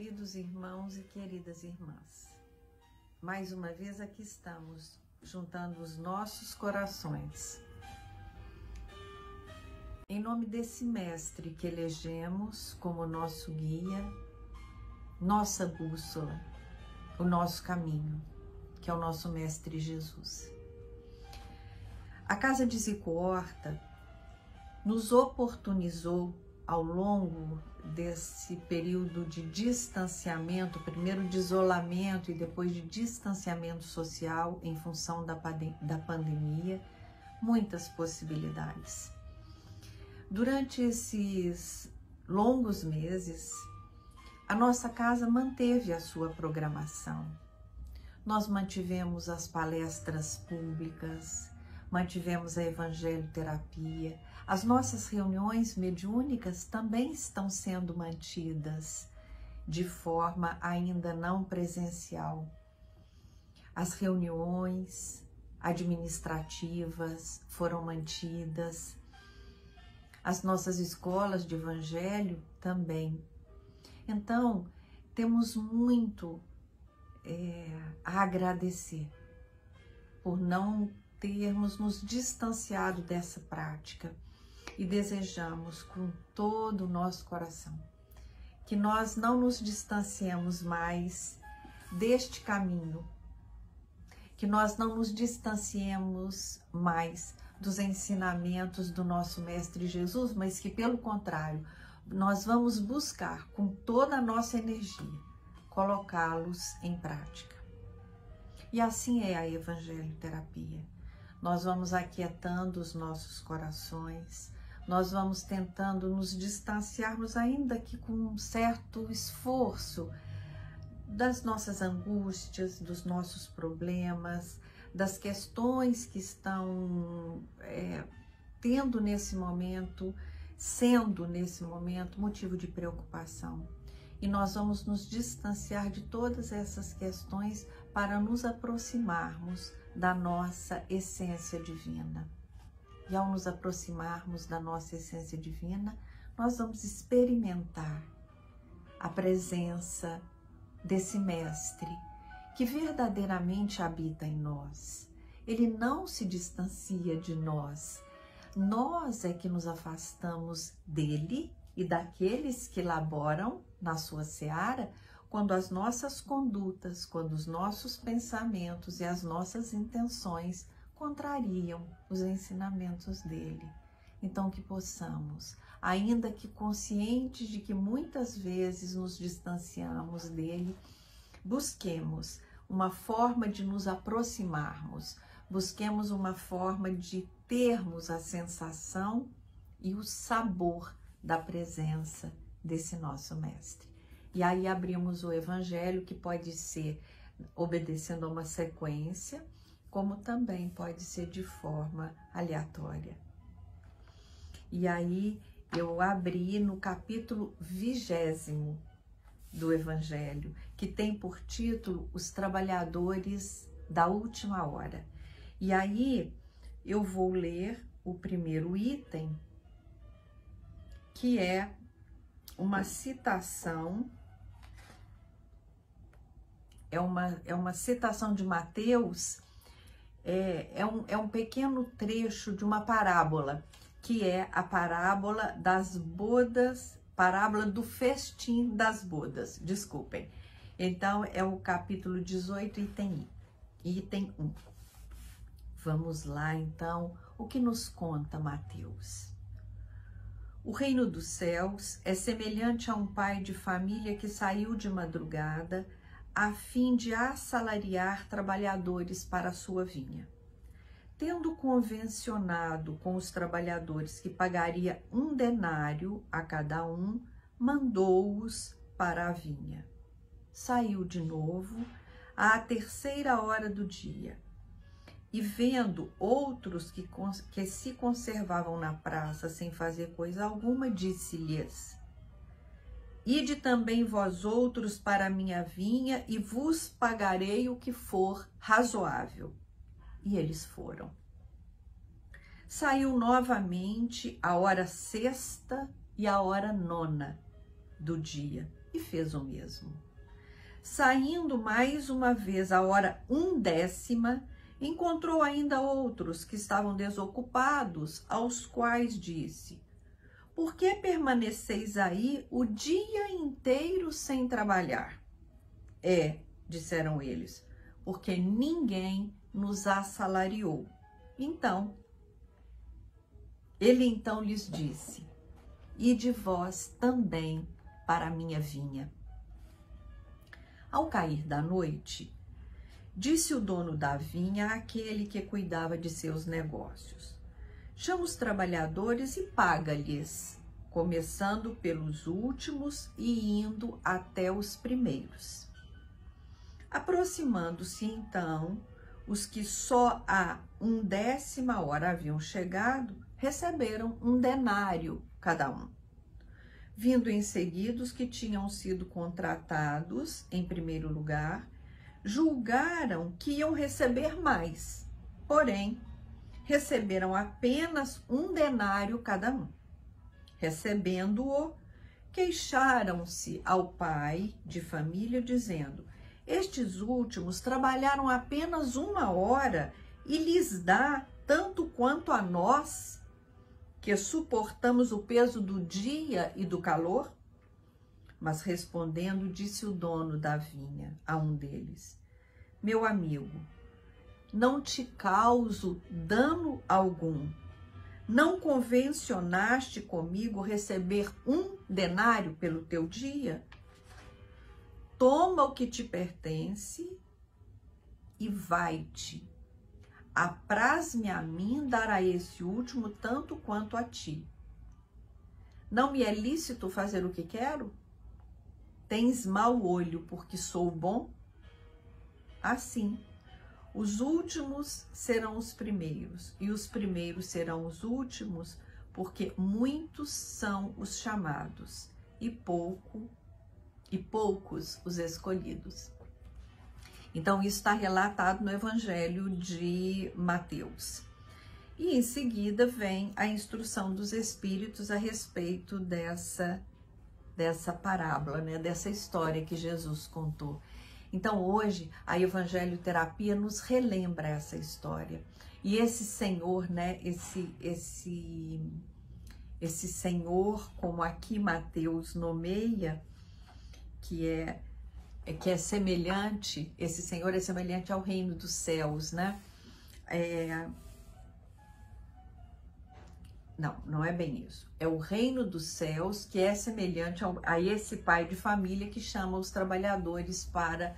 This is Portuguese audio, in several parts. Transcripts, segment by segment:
queridos irmãos e queridas irmãs, mais uma vez aqui estamos, juntando os nossos corações, em nome desse mestre que elegemos como nosso guia, nossa bússola, o nosso caminho, que é o nosso mestre Jesus. A Casa de Zico Horta nos oportunizou ao longo desse período de distanciamento, primeiro de isolamento e depois de distanciamento social em função da pandemia, muitas possibilidades. Durante esses longos meses, a nossa casa manteve a sua programação. Nós mantivemos as palestras públicas, mantivemos a evangelioterapia. As nossas reuniões mediúnicas também estão sendo mantidas de forma ainda não presencial. As reuniões administrativas foram mantidas. As nossas escolas de evangelho também. Então, temos muito a agradecer por não termos nos distanciado dessa prática e desejamos com todo o nosso coração que nós não nos distanciemos mais deste caminho, que nós não nos distanciemos mais dos ensinamentos do nosso Mestre Jesus, mas que, pelo contrário, nós vamos buscar com toda a nossa energia colocá-los em prática. E assim é a evangelioterapia. Nós vamos aquietando os nossos corações, nós vamos tentando nos distanciarmos, ainda que com um certo esforço, das nossas angústias, dos nossos problemas, das questões que estão sendo nesse momento motivo de preocupação. E nós vamos nos distanciar de todas essas questões para nos aproximarmos da nossa essência divina. E ao nos aproximarmos da nossa essência divina, nós vamos experimentar a presença desse mestre que verdadeiramente habita em nós. Ele não se distancia de nós. Nós é que nos afastamos dele e daqueles que laboram na sua seara, quando as nossas condutas, quando os nossos pensamentos e as nossas intenções contrariam os ensinamentos dele. Então que possamos, ainda que conscientes de que muitas vezes nos distanciamos dele, busquemos uma forma de nos aproximarmos, busquemos uma forma de termos a sensação e o sabor da presença desse nosso mestre. E aí abrimos o evangelho, que pode ser obedecendo a uma sequência, como também pode ser de forma aleatória. E aí eu abri no capítulo 20º do evangelho, que tem por título Os Trabalhadores da Última Hora. E aí eu vou ler o primeiro item, que é uma citação, é uma citação de Mateus, é um pequeno trecho de uma parábola, que é a parábola das bodas, parábola do festim das bodas, desculpem. Então, é o capítulo 18, item 1. Vamos lá, então, o que nos conta Mateus? O reino dos céus é semelhante a um pai de família que saiu de madrugada a fim de assalariar trabalhadores para a sua vinha. Tendo convencionado com os trabalhadores que pagaria 1 denário a cada um, mandou-os para a vinha. Saiu de novo à 3ª hora do dia, e vendo outros que se conservavam na praça sem fazer coisa alguma, disse-lhes: Ide também vós outros para a minha vinha, e vos pagarei o que for razoável. E eles foram. Saiu novamente a hora 6ª e a hora 9ª do dia, e fez o mesmo. Saindo mais uma vez à hora 1/10, encontrou ainda outros que estavam desocupados, aos quais disse: por que permaneceis aí o dia inteiro sem trabalhar? Disseram eles, porque ninguém nos assalariou. Ele então lhes disse: ide vós também para a minha vinha. Ao cair da noite, disse o dono da vinha àquele que cuidava de seus negócios: chama os trabalhadores e paga-lhes, começando pelos últimos e indo até os primeiros. Aproximando-se então, os que só à 1/10 hora haviam chegado, receberam 1 denário cada um. Vindo em seguida os que tinham sido contratados em primeiro lugar, julgaram que iam receber mais, porém, receberam apenas 1 denário cada um. Recebendo-o, queixaram-se ao pai de família, dizendo: estes últimos trabalharam apenas 1 hora e lhes dá tanto quanto a nós, que suportamos o peso do dia e do calor? Mas respondendo, disse o dono da vinha a um deles: meu amigo, não te causo dano algum. Não convencionaste comigo receber 1 denário pelo teu dia? Toma o que te pertence e vai-te. Apraz-me a mim dar a esse último tanto quanto a ti. Não me é lícito fazer o que quero? Tens mau olho porque sou bom? Assim, os últimos serão os primeiros, e os primeiros serão os últimos, porque muitos são os chamados, e poucos os escolhidos. Então, isso está relatado no Evangelho de Mateus. E em seguida vem a instrução dos Espíritos a respeito dessa parábola, né? Dessa história que Jesus contou. Então, hoje, a Evangelho-terapia nos relembra essa história. E esse Senhor, né? Esse Senhor, como aqui Mateus nomeia, que é semelhante, esse Senhor é semelhante ao reino dos céus, né? Não é bem isso. É o reino dos céus que é semelhante a esse pai de família que chama os trabalhadores para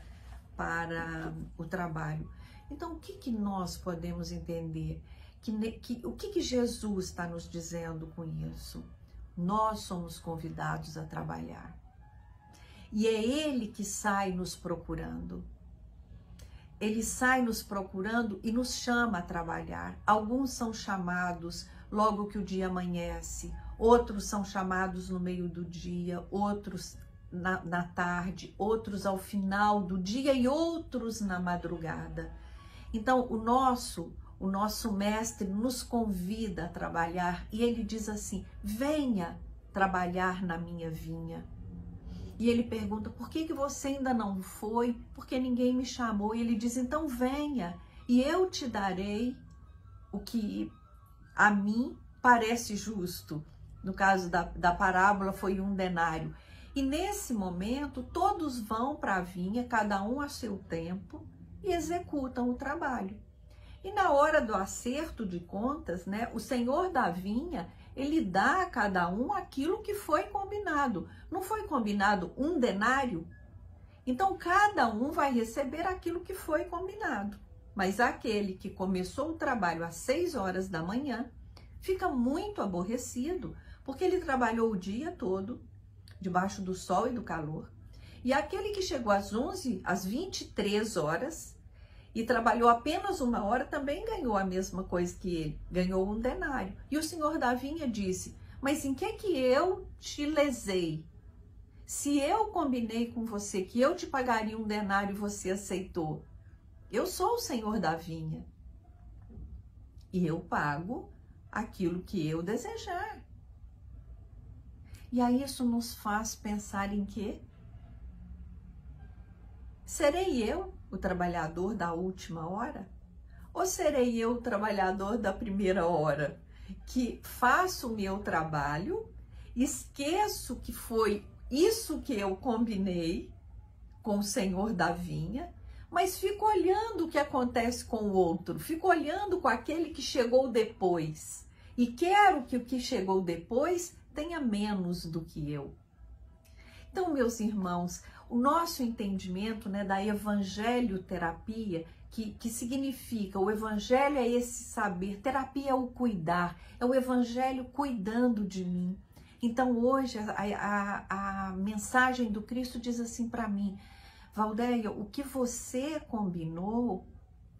o trabalho. Então, o que nós podemos entender? O que Jesus está nos dizendo com isso? Nós somos convidados a trabalhar. E é Ele que sai nos procurando. Ele sai nos procurando e nos chama a trabalhar. Alguns são chamados logo que o dia amanhece, outros são chamados no meio do dia, outros na tarde, outros ao final do dia e outros na madrugada. Então, o nosso mestre nos convida a trabalhar e ele diz assim: venha trabalhar na minha vinha. E ele pergunta: por que você ainda não foi? Porque ninguém me chamou. E ele diz: então venha e eu te darei o que a mim parece justo. No caso da parábola foi 1 denário. E nesse momento todos vão para a vinha, cada um a seu tempo, e executam o trabalho. E na hora do acerto de contas, né, o senhor da vinha, ele dá a cada um aquilo que foi combinado. Não foi combinado 1 denário? Então, cada um vai receber aquilo que foi combinado. Mas aquele que começou o trabalho às 6 horas da manhã, fica muito aborrecido, porque ele trabalhou o dia todo, debaixo do sol e do calor. E aquele que chegou às 23 horas, e trabalhou apenas 1 hora, também ganhou a mesma coisa que ele, ganhou 1 denário. E o senhor da vinha disse: mas em que eu te lesei? Se eu combinei com você que eu te pagaria 1 denário e você aceitou, eu sou o senhor da vinha e eu pago aquilo que eu desejar. E aí isso nos faz pensar em quê? Serei eu o trabalhador da última hora? Ou serei eu o trabalhador da primeira hora, que faço o meu trabalho, esqueço que foi isso que eu combinei com o Senhor da vinha, mas fico olhando o que acontece com o outro, fico olhando com aquele que chegou depois, e quero que o que chegou depois tenha menos do que eu. Então, meus irmãos, o nosso entendimento, né, da evangelho-terapia, que significa, o evangelho é esse saber, terapia é o cuidar, é o evangelho cuidando de mim. Então, hoje, a mensagem do Cristo diz assim para mim: Valdéia, o que você combinou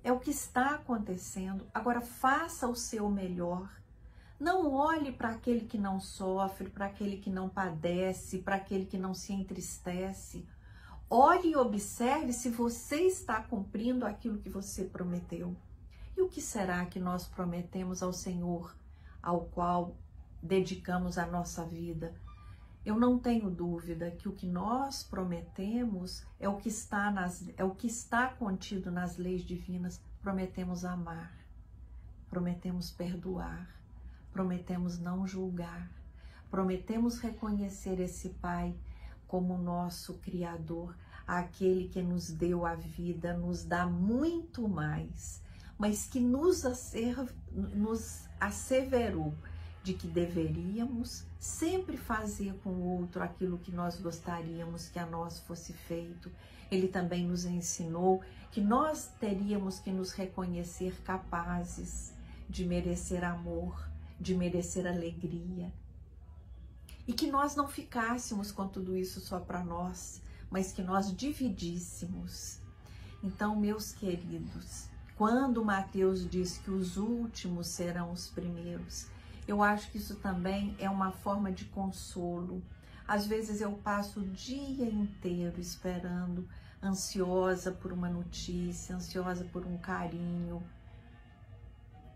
é o que está acontecendo, agora faça o seu melhor. Não olhe para aquele que não sofre, para aquele que não padece, para aquele que não se entristece. Olhe e observe se você está cumprindo aquilo que você prometeu. E o que será que nós prometemos ao Senhor, ao qual dedicamos a nossa vida? Eu não tenho dúvida que o que nós prometemos é o que está contido nas leis divinas. Prometemos amar, prometemos perdoar, prometemos não julgar, prometemos reconhecer esse Pai como nosso Criador, aquele que nos deu a vida, nos dá muito mais, mas que nos asseverou de que deveríamos sempre fazer com o outro aquilo que nós gostaríamos que a nós fosse feito. Ele também nos ensinou que nós teríamos que nos reconhecer capazes de merecer amor, de merecer alegria, e que nós não ficássemos com tudo isso só para nós, mas que nós dividíssemos. Então, meus queridos, quando Mateus diz que os últimos serão os primeiros, eu acho que isso também é uma forma de consolo. Às vezes eu passo o dia inteiro esperando, ansiosa por uma notícia, ansiosa por um carinho,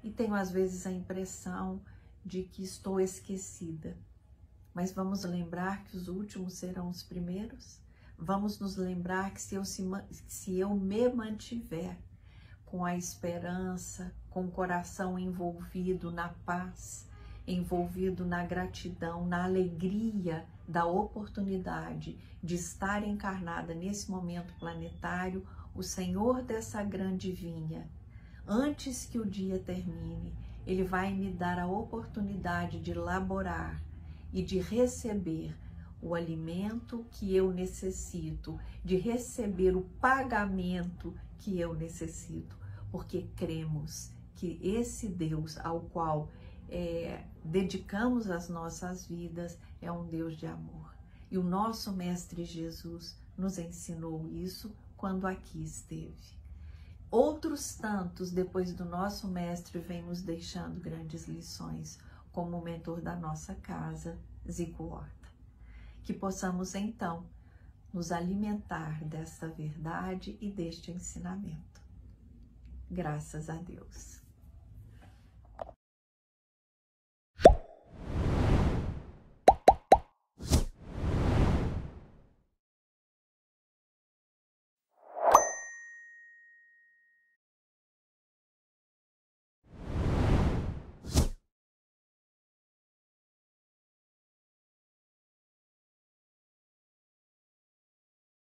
e tenho às vezes a impressão de que estou esquecida. Mas vamos lembrar que os últimos serão os primeiros? Vamos nos lembrar que se eu me mantiver com a esperança, com o coração envolvido na paz, envolvido na gratidão, na alegria da oportunidade de estar encarnada nesse momento planetário, o Senhor dessa grande vinha, antes que o dia termine, Ele vai me dar a oportunidade de laborar e de receber o alimento que eu necessito, de receber o pagamento que eu necessito, porque cremos que esse Deus ao qual dedicamos as nossas vidas é um Deus de amor. E o nosso Mestre Jesus nos ensinou isso quando aqui esteve. Outros tantos, depois do nosso Mestre, vêm nos deixando grandes lições, como o mentor da nossa casa, Zico Horta. Que possamos, então, nos alimentar desta verdade e deste ensinamento. Graças a Deus.